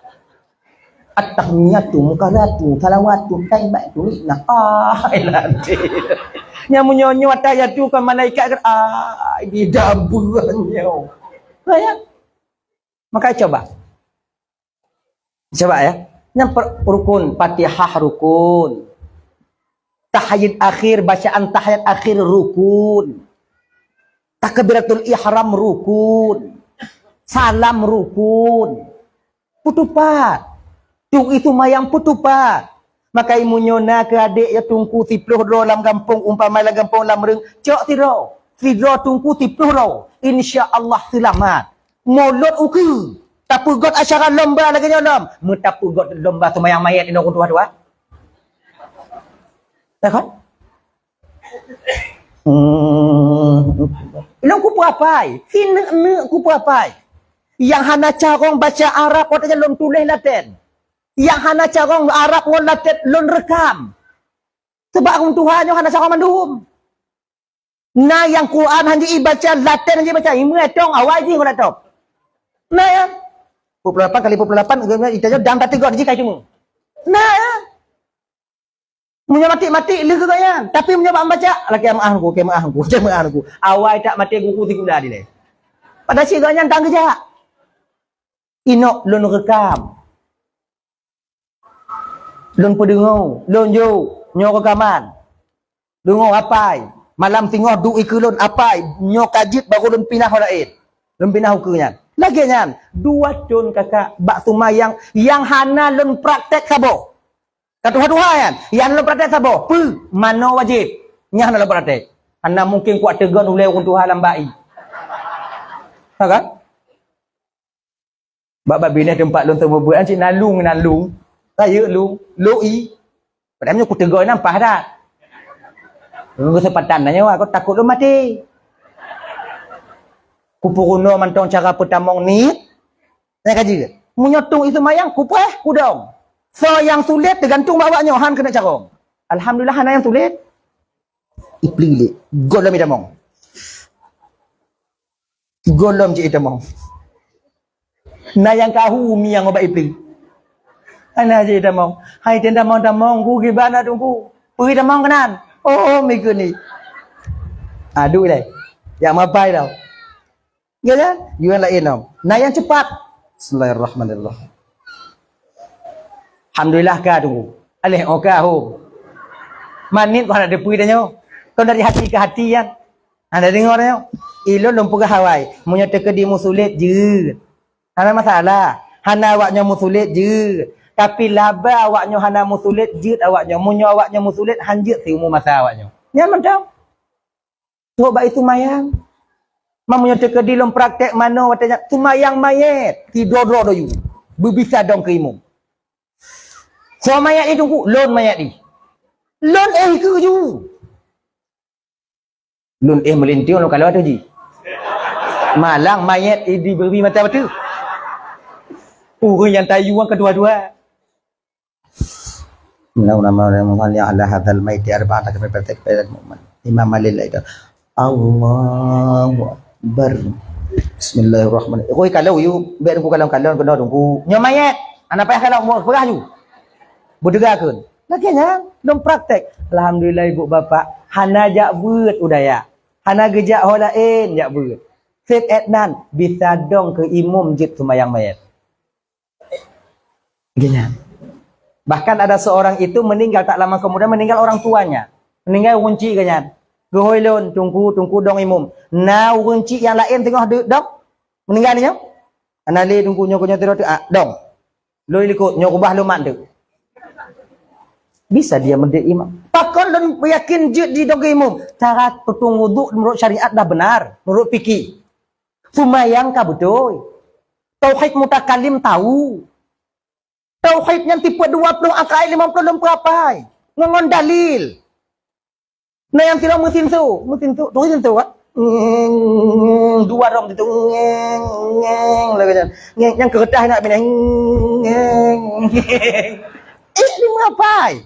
At-tahmiyatu mukarratu salawatu taibatu nah ilati. Nya munyonyo atayatu kan malaikat di daburannya. Ya. Maka coba. Coba ya. Yang rukun Fatihah rukun. Tahiyat akhir, bacaan tahiyat akhir rukun. Takbiratul ihram rukun. Salam rukun. Putupat. Tung itu mayang putupat. Maka imunyona ke adik ya tungku 10 ro dalam kampung umpama dalam kampung lam reung. Cok tiro. Tiro tungku 10 ro. Insya-Allah selamat. Molot uku. Tapugot acara lomba lagi nyolom. Mutapugot lomba tumayang mayat ino kuntua-tua. Tak kan? Ilong kupu apai? Sine kupu apai? Yang hana carong baca Arab katanya lon tulis Latin. Yang hana carong Arab ngon Latin lon rekam. Sebab orang Tuhan yang hana carong mandum. Nah yang Quran hanya baca Latin hanya baca imu etong awal je kena top. Nah ya. 28 kali 28 itanya dam tak tegak jika cuma. Nah ya. Munya mati-mati leh kaya. Tapi munya baca laki amahanku, jemaahku. Awal tak mati guku tikuda di le. Pada siganya tang kerja. Inok lon rekam. Lon pedengau, lon jo, nyo rekaman. Dengo apai. Malam tengah du ikulun apai. Nyo kajit baru lon pinah lain. Lon pinah hukunya. Lagi nyan, 2 tahun kakak bak sumayang yang hana lon praktek sabo. Katuha-tuha kan? Yang lo praktek sabo. Mana wajib? Nyah lo praktek. Anda mungkin kuat tegan ulai untuk halam bayi. Ha kan? Bab bina tempat lon semua buat cik nalung. Saya lung, loi. Padahal aku tegan nampak dah. Lu kesempatan nanya aku takut lu mati. Kupuruno mantong cara pertamong ni. Saya kaji. Menyotung itu mayang kupeh kudong. So yang sulit tergantung bawanya han kena carong. Alhamdulillah hana yang sulit. Ipli golom idamong. Golom je idamong. Na yang kahu mi yang obat ipli. Ana je idamong. Hai tenda damong ku gibana tunggu. Pergi damong kanan. Oh miku ni. Aduh dai. Yang mapai tau. Ya kan? Yuan lain tau. Na yang cepat. Bismillahirrahmanirrahim. Alhamdulillah ka tunggu. Alih oka ho. Manit kau ada pui dah nyo. Kau dari hati ke hati kan. Anda dengar nyo. Ilo lumpuh ke Hawaii. Munya teka di musulit je. Hana masalah. Hana awaknya musulit je. Tapi laba awaknya hana musulit je awaknya. Munya awaknya musulit hanjit si umur masa awaknya. Nyaman tau. Coba itu mayang. Mamunya teka di lom praktek mana watanya. Tu mayang mayat. Tidur do you. Berbisa dong ke imum. So mayat ni tunggu, loan mayat ni. Loan ke ju. Loan melintir kalau ada ji. Malang mayat diberi mata betul. Orang yang tayu yang kedua-dua. Bismillahirrahmanirrahim. Ala hadzal maiti arba'ata kama bertek pada mukmin. Imam Malil itu. Allahu Akbar. Bismillahirrahmanirrahim. Oi kalau you bet aku kalau kena tunggu. Nya mayat. Anak payah kalau mau perah you. Berdegakeun. Lakinya belum praktek. Alhamdulillah ibu bapa. Hana jak beut udaya. Hana gejak holain jak beut. Set etnan bisa dong ke imum jit sumayang mayat. Gini. Bahkan ada seorang itu meninggal tak lama kemudian meninggal orang tuanya. Meninggal kunci kanyan. Gehoilon tunggu dong imum. Nah kunci yang lain tengah dong. Meninggal ni nyok. Anali tunggu nyokonya terus dong. Lo ikut nyokubah lo mak tu. Bisa dia mendik imam. Pakon dan yakin jid di dong imum. Cara tutung wuduk menurut syariat dah benar, menurut fikih. Sumayang ka betul. Tauhid mutakalim tahu. Tauhid yang tipe 20 angka 50 lemper ngongon dalil. Nah yang tidak mesin tu kan? Dua rom itu yang kertas nak bina ini mengapai?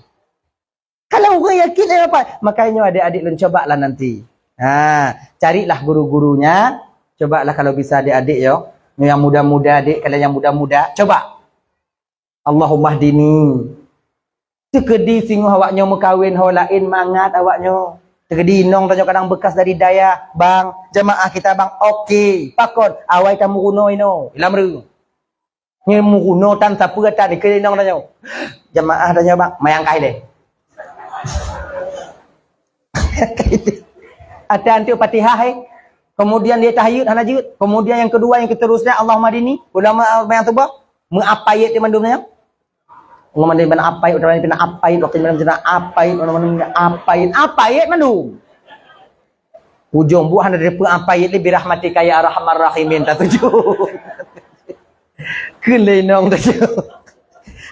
Kalau orang yakin dia apa? Makanya adik-adik lu cobalah nanti. Carilah guru-gurunya. Cobalah kalau bisa adik-adik yo. Yang muda-muda adik, kalau yang muda-muda coba. Allahumma hdini. Tekedi singguh awaknya mekawin lain mangat awaknya. Tekedi nong tanya kadang bekas dari daya, bang, jemaah kita bang, okey. Pakon awai kamu kuno ino, ilam ru. Ni mukuno tan sapu kata ni kedi nong tanya. Jemaah tanya bang, mayang kai deh. Ada antu Fatihah kemudian dia tahiyud hanajud, kemudian yang kedua yang keterusnya Allahumma hdini, ulama yang tebak mengapayat di mandumnya. Ngomong dari mana apait, orang mana apait, waktu mana apait, orang mana apait mandum. Ujung buah dari apait lebih rahmatika ya arhamar rahimin tak tujuh. Kelenong tujuh.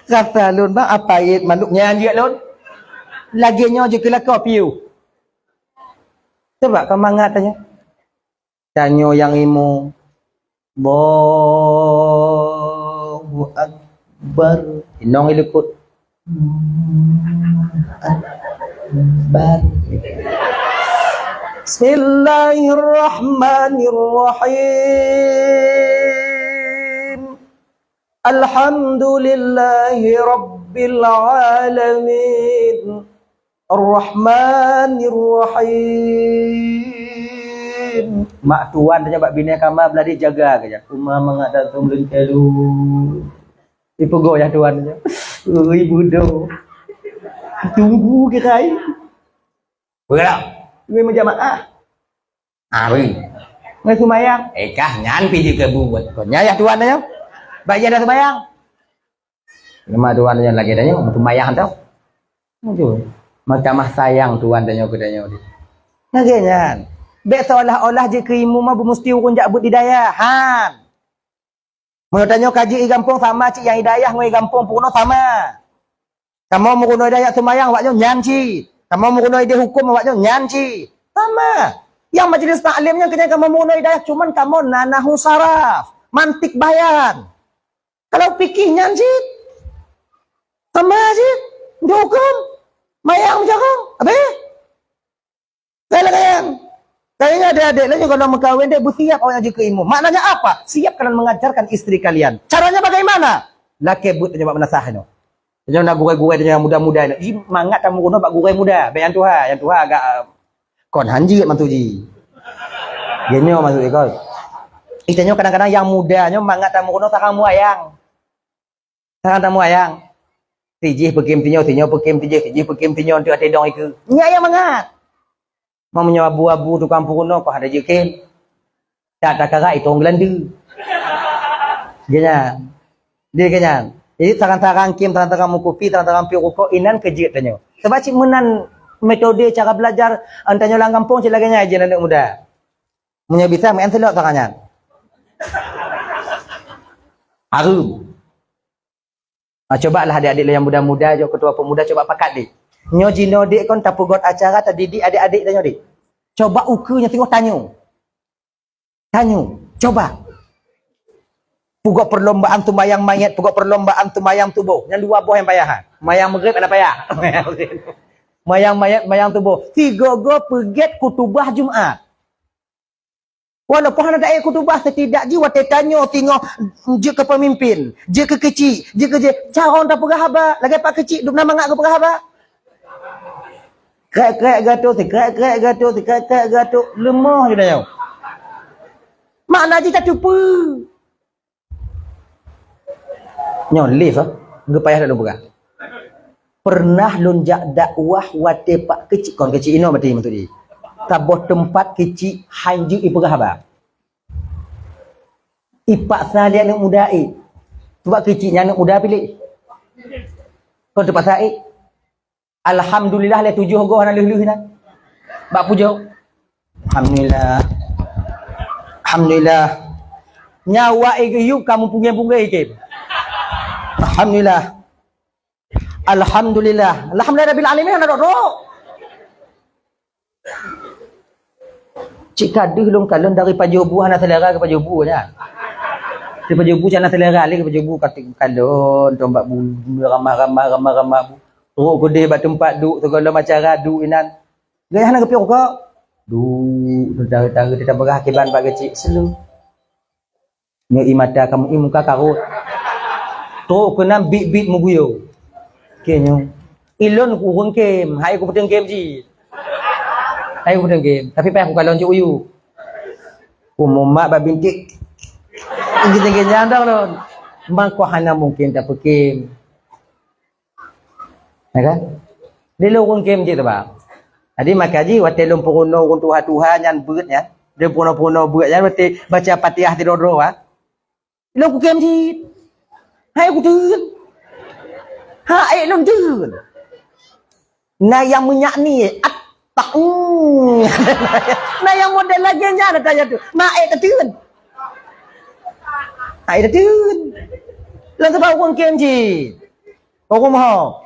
Kata lun bang apait manduknya dia lun. Laginya je kelakar piu. Coba kau mangat tanya. Tanya yang imu. Allahu Akbar. Inong ilukut. Akbar. Bismillahirrahmanirrahim. Alhamdulillahi Rabbil Alamin. Ar-Rahmanir-Rahim. Mak tuan tanya bak bini kamar beladi jaga kerja. Rumah mengadak tu melun kelu. Dipegoh ya tuan tanya. Oi budo. Tunggu ke kai. Bergerak. Gue menjamaah. Ari. Ngai sumayang. Kah nyan pi ke buat. Konya ya tuan tanya. Bayar dah sumayang. Nama tuan tanya lagi tanya sumayang tau. Aduh. Macam sayang tuan tanya ke tanya dia. Nagenya. Bek seolah-olah je keimu mah mesti urun jak but hidayah. Han. Mau tanya kaji gampung sama cik yang hidayah ngoi gampung puno sama. Kamu mau kuno hidayah semayang awaknya nyanci. Kamu mau kuno hidayah hukum awaknya nyanci. Sama. Yang majlis taklimnya kena kamu mau kuno hidayah cuman kamu nanahu saraf, mantik bayan. Kalau fikih nyanci. Sama aja. Dihukum. Mayang macam apa? Kalian. Kayaknya ada adik lain kalau mengkawin dia bersiap awaknya je ke imam. Maknanya apa? Siap kalian mengajarkan istri kalian. Caranya bagaimana? Laki but tanya menasahnya. Tanya nak gurai-gurai tanya muda-muda. Ji mangat kamu kuno bak gurai muda. Bayan tuha, yang tuha agak kon hanji mantu ji. Gini maksud kau. Itanya kadang-kadang yang mudanya mangat kamu kuno tak kamu ayang. Tak kamu ayang. Tijih pekim tinyo pekim tijih pekim tinyo untuk atedong itu. Nya ayang mangat. Mau menyewa abu-abu tu kampung kuno kau ada jekin. Tak kara itu Ngelandu. Genya. Dia genya. Jadi tarang-tarang kim, tarang-tarang mukupi, tarang-tarang pi rokok inan kejit tanya. Sebab cik menan metode cara belajar antanya lang kampung cik laganya aja anak muda. Munya bisa main selok tangannya. Harum. Cobalah adik-adik yang muda-muda, ketua pemuda, coba pakat dik. Nyo jino dik kon tak pegot acara, tak didik adik-adik tanya dik. Coba ukunya tengok tanyo. Coba. Pugok perlombaan tumayang mayat, pugok perlombaan tumayang tubuh. Yang dua boh yang payah. Mayang maghrib ada payah. Mayang mayat, mayang tubuh. 3 go peget kutubah Jumaat. Walaupun ada ayat kutubah setidak jiwa tetanyo tengok je ke pemimpin, je ke kecil, je ke je. Cara orang tak perah haba, lagi pak kecil duk nama ngak ke perah haba. Krek-krek gato, krek-krek gato, lemah je dah. Makna je tak cuba. Nyo lift ah, ge payah dak perah. Pernah lonjak dakwah wate pak kecil, kon kecil ino berarti maksud dia. Taboh tempat kecil hanji iperah haba. Ipak saya anak muda sebab kecilnya anak muda pilih. Kau tempat saya. Alhamdulillah le 7 go hana leh-leh na. Bak pujo. Alhamdulillah. Nyawa yuk kamu pungai-pungai ke. Alhamdulillah rabbil alamin ana dok. Cik kaduh long kalon dari pajobu hana selera ke pajobu nya. Di pajobu cana selera le ke pajobu katik kalon tombak bu ramah. Teruk gede bat tempat duk segala macam radu inan. Gaya hana kepiok kok. Duk tentara kita berah kiban pak kecil selu. Nya imata kamu muka karut. Teruk kena bit muguyo. Kenyo. Ilon ku hung game, hai ku peteng game ji. Hai ku peteng game, tapi payah ku kalon cuk uyu. Ku mumak ba bintik. Ingin jandang lon. Mangko hana mungkin tak pekim. Ya kan? Dia lo game je tu bang. Jadi makaji wate lom purono kun Tuhan nyan beut ya. Dia purono beut ya wate baca Fatihah ti doro ah. Lo ku game ji. Hai ku tun. Hai lom tun. Nah yang minyak ni tak nah yang model lagi nya ada tanya tu. Naik tetun. Naik tetun. Lalu bawa game ji. Orang mau.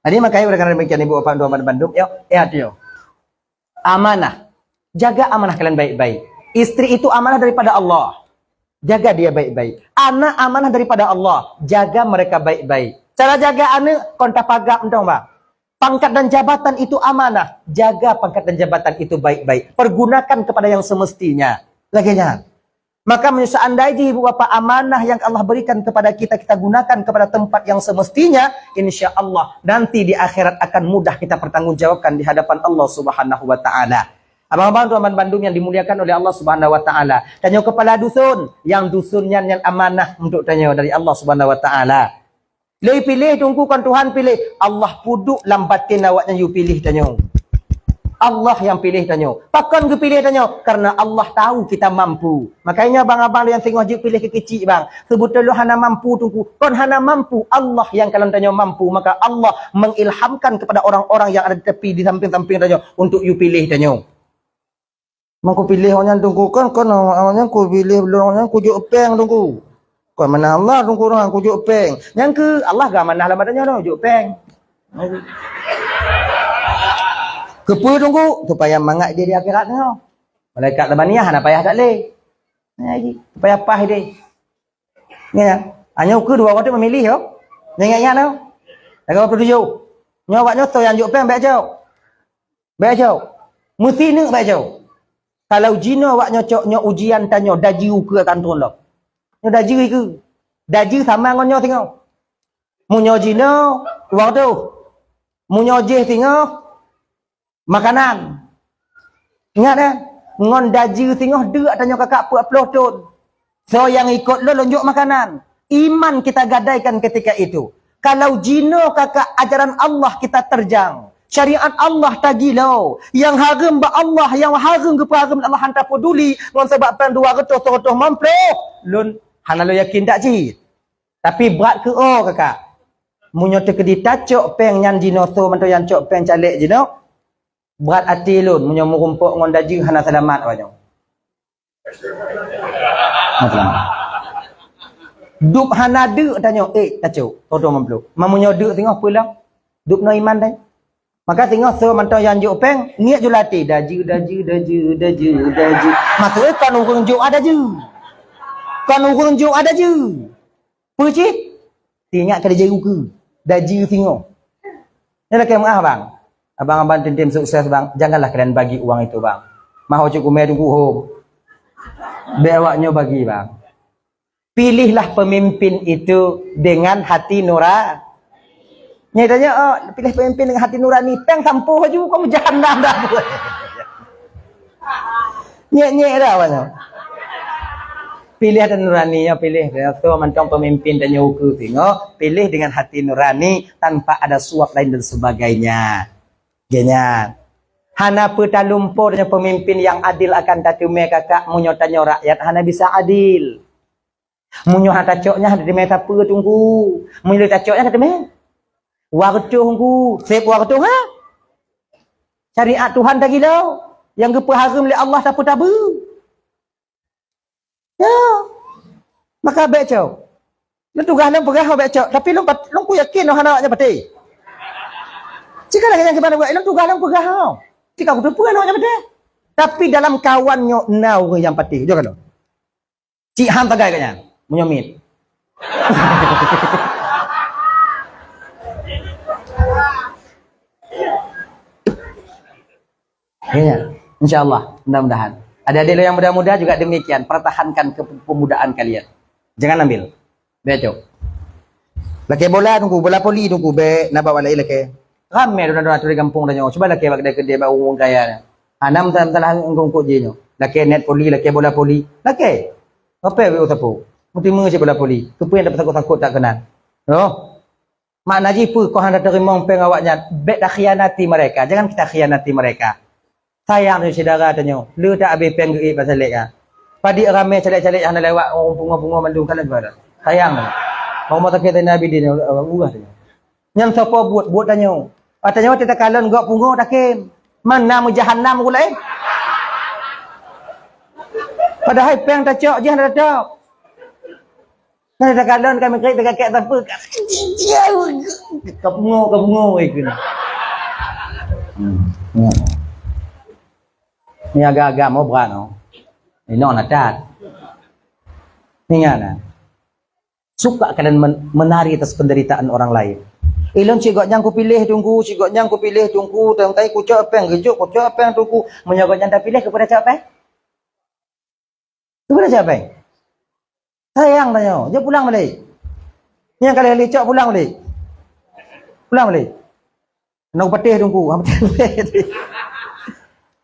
Jadi makanya oleh karena demikian ibu bapak dua Bandung, yo. Amanah. Jaga amanah kalian baik-baik. Istri itu amanah daripada Allah. Jaga dia baik-baik. Anak amanah daripada Allah. Jaga mereka baik-baik. Cara jaga anak kontak pagap entong bang. Pangkat dan jabatan itu amanah. Jaga pangkat dan jabatan itu baik-baik. Pergunakan kepada yang semestinya. Laginya. Maka seandainya ibu bapa amanah yang Allah berikan kepada kita, kita gunakan kepada tempat yang semestinya, insya Allah nanti di akhirat akan mudah kita pertanggungjawabkan di hadapan Allah Subhanahu Wa Taala. Abang-abang tuan Bandung yang dimuliakan oleh Allah Subhanahu Wa Taala. Tanya kepala dusun, yang dusunnya yang amanah untuk tanya dari Allah Subhanahu Wa Taala. Lei pilih tunggukan Tuhan pilih. Allah puduk lambatin awaknya you pilih tanya. Allah yang pilih tanya. Pakon ke pilih tanya? Karena Allah tahu kita mampu. Makanya abang-abang yang tengok je pilih ke kecil bang. Sebut lu hana mampu tunggu. Kon hana mampu. Allah yang kalian tanya mampu. Maka Allah mengilhamkan kepada orang-orang yang ada di tepi, di samping-samping tanya. Untuk you pilih tanya. Maka pilih orang tunggu kan. Kon awalnya ku pilih belum ku juk peng tunggu. Kon mana Allah tunggu orang ku juk peng. Yang ke Allah gak mana lah tanya no juk peng. Kepu tunggu supaya mangat dia di akhirat tengok. Malaikat labaniyah nak payah tak leh. Lagi supaya pah dia. Ya. Hanya ke dua orang tu memilih yo. Ingat-ingat tau. Lagu apa tujuh. Nyo awak nyoto yang juk peng baik jauh. Baik jauh. Mesti nek baik jauh. Kalau jino awak nyocok nyo ujian tanya daji ke akan turun lah. Nyo daji ke. Daji sama ngon nyo tengok. Mu nyo jino uang tu. Mu nyo je tengok. Makanan. Ingat kan? Ngon daji tengok deuk tanya kakak puak pelotun. So yang ikut lo lonjok makanan. Iman kita gadaikan ketika itu. Kalau jino kakak ajaran Allah kita terjang. Syariat Allah tagilo. Yang haram ba Allah, yang haram ke haram Allah hantar peduli. Ngon sebab pen 200 mampu. Lun hana lo yakin tak ji. Tapi berat ke kakak. Munyo te kedi tacok peng nyan jino so manto yang cok peng calek jino. Berat hati lun munyo merumpuk ngon daji hana selamat banyak. Dup hana de tanya, tacuk. Todo mampu. Mamunyo de tengok apa lah. Dup no iman dah. Maka tengok so mantau yang juk peng, niat julati daju. Maksudnya kan urang juk ada je. Kan urang juk ada je. Pucit. Tinyak kada jeru ke. Daju tengok. Ni lah maaf bang. Abang-abang tim sukses bang, janganlah kalian bagi uang itu bang. Mahu cukup mai tunggu home. Bewaknya bagi bang. Pilihlah pemimpin itu dengan hati nurani. Nyai tanya, pilih pemimpin dengan hati nurani. Peng sampuh aja kamu jahannam dah. Nyek dah mana. Pilih hati nurani, ya pilih. So mantong pemimpin dan nyuku tengok. Pilih dengan hati nurani tanpa ada suap lain dan sebagainya. Genya. Hana peta lumpur dengan pemimpin yang adil akan tatume kakak munyotanya rakyat hana bisa adil. Munyo hata coknya ada di meta apa tunggu. Munyo tacoknya kata me. Waktu tunggu, sep waktu ha. Syariat Tuhan dah gila. Yang gepaharam oleh Allah tak tabu. Ya. Maka baik cok. Lu tugas lu perah baik cok, tapi lu ku yakin lu hana nak pati. Jika lagi yang gimana buat, lu tugas lu perah kau. Jika aku tu nak nak pati. Tapi dalam kawannya nau yang pati. Jo kan lu. Cik ham tagai kanya. Menyomit. Ya, insyaallah, mudah-mudahan. Ada yang muda-muda juga demikian, pertahankan kepemudaan kalian. Jangan ambil. Betul. Laki bola tunggu, bola poli tunggu be nak bawa lagi laki. Ramai dona-dona tu di kampung dah nyo. Cuba laki bak kedai bau orang kaya. Anam talah ngongkok je nyo. Laki net poli, laki bola poli. Laki. Apa we utapu? Mesti mengaji bola poli. Tu pun yang dapat takut-takut tak kenal. Oh. Makna jipu kau hendak terima peng awaknya, bet dah khianati mereka. Jangan kita khianati mereka. Sayang tu saudara tanya, lu tak habis peng gei pasal lek ah. Padi ramai calik-calik yang lewat orang bunga-bunga mandung kanan pada. Sayang. Kau mau tak kata Nabi dia urah tanya. Yang siapa buat tanya. Tanya kita kalon gak pungo takim. Mana mu jahannam ku lain? Padahal peng tacok je hendak tacok. Nah, tak kalon kami kait dekat kek apa? Kabungo ikut. Ni agak-agak mau berano. Ini non adat. Ni ngana. Suka kalian menari atas penderitaan orang lain. Ilon cigoknya aku pilih tunggu, cigoknya aku pilih tunggu, tengkai kucok apa yang gejuk, kucok apa yang tunggu, menyogoknya anda pilih kepada siapa? Kepada siapa? Sayang tanya, dia pulang balik. Yang kali lecok pulang balik. Pulang balik. Nak patih tunggu,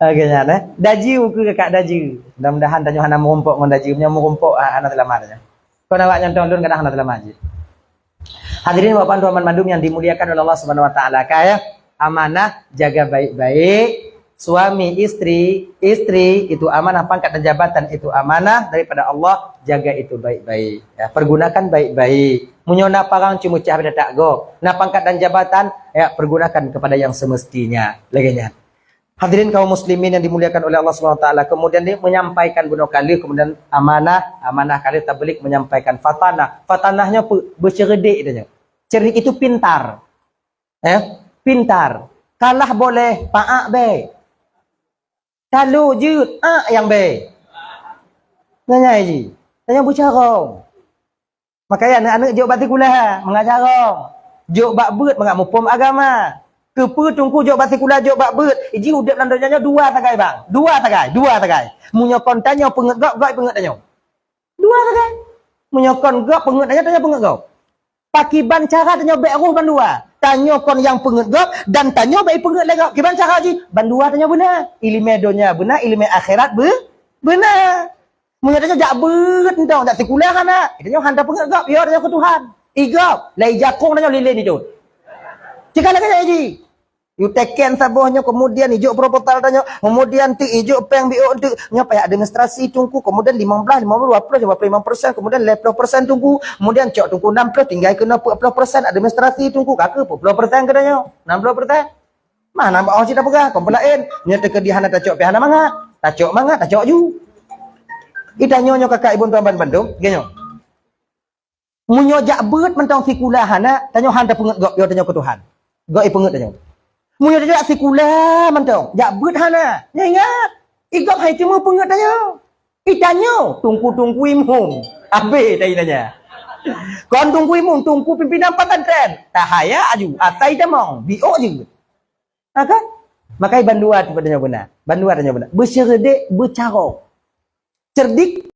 Agaknya dah. Daji ke kakak daji. Mudah-mudahan tanya hana merompok dengan daji, punya merompok anak selamat tanya. Kau nak buat nyantong dun kadang hana selamat je. Hadirin Bapak Tuan Mandum yang dimuliakan oleh Allah Subhanahu wa taala, kaya amanah jaga baik-baik. Suami istri itu amanah, pangkat dan jabatan itu amanah daripada Allah, jaga itu baik-baik. Ya, pergunakan baik-baik. Munyona parang cuma cah benda tak go. Nah pangkat dan jabatan ya pergunakan kepada yang semestinya. Laginya. Hadirin kaum muslimin yang dimuliakan oleh Allah Subhanahu wa taala, kemudian dia menyampaikan bunuh kali, kemudian amanah kali tabligh menyampaikan fatanahnya bercerdik dia. Cerdik itu pintar. Pintar. Kalah boleh paak be. Kalau jut yang be. Nanya ji. Tanya bicara. Makanya anak-anak jok bakti kuliah mengajar orang. Jok bak beut mengamupum agama. Kepa tungku jok bakti kuliah jok bak beut. Iji udap landanya dua tagai bang. Dua tagai. Munyokon tanya penget gak penget tanya. Dua tagai. Munyokon gak penget tanya penget gak. Pakiban cara tanya baik roh ban dua. Tanya kon yang penget gak dan tanya baik penget lagi. Kiban cara ji ban dua tanya benar. Ilmu dunia benar, ilmu akhirat benar. Munyatanya jak beut entong tak sekulah kana. Tanya handa penget gak biar tanya ke Tuhan. Igap, lai jakong tanya lilin itu. Jika lagi ji. You teken sabohnya kemudian hijau proposal tanya, kemudian ti hijau peng bio untuk nyapa administrasi tunggu, kemudian 15, 20%, 25%, kemudian 50% tunggu, kemudian cok tunggu 60, tinggal kena 40% administrasi tunggu, kakak 40% kedanya, 60%. Mana orang cita pegah, komplain, nyata kedihan tak cok pihana mangga, tak cok ju. Itanya kakak ibu tuan Bandung, genyo. Munyo jak beut mentang sekulah hana, tanya han dah penget gok yo tanya ke Tuhan. Gok i penget tanya. Munyo jak sekulah mentang, jak beut hana. Ya ingat. Igok hai timu penget tanya. I tanya, tungku imum. Abe tanya. Kon tungku imum, tungku pimpinan pesantren. Tahaya aju, atai damong, biok je. Kan? Makai bandua tu padanya benar. Bandua tanya benar. Bercerdik, bercara. Cerdik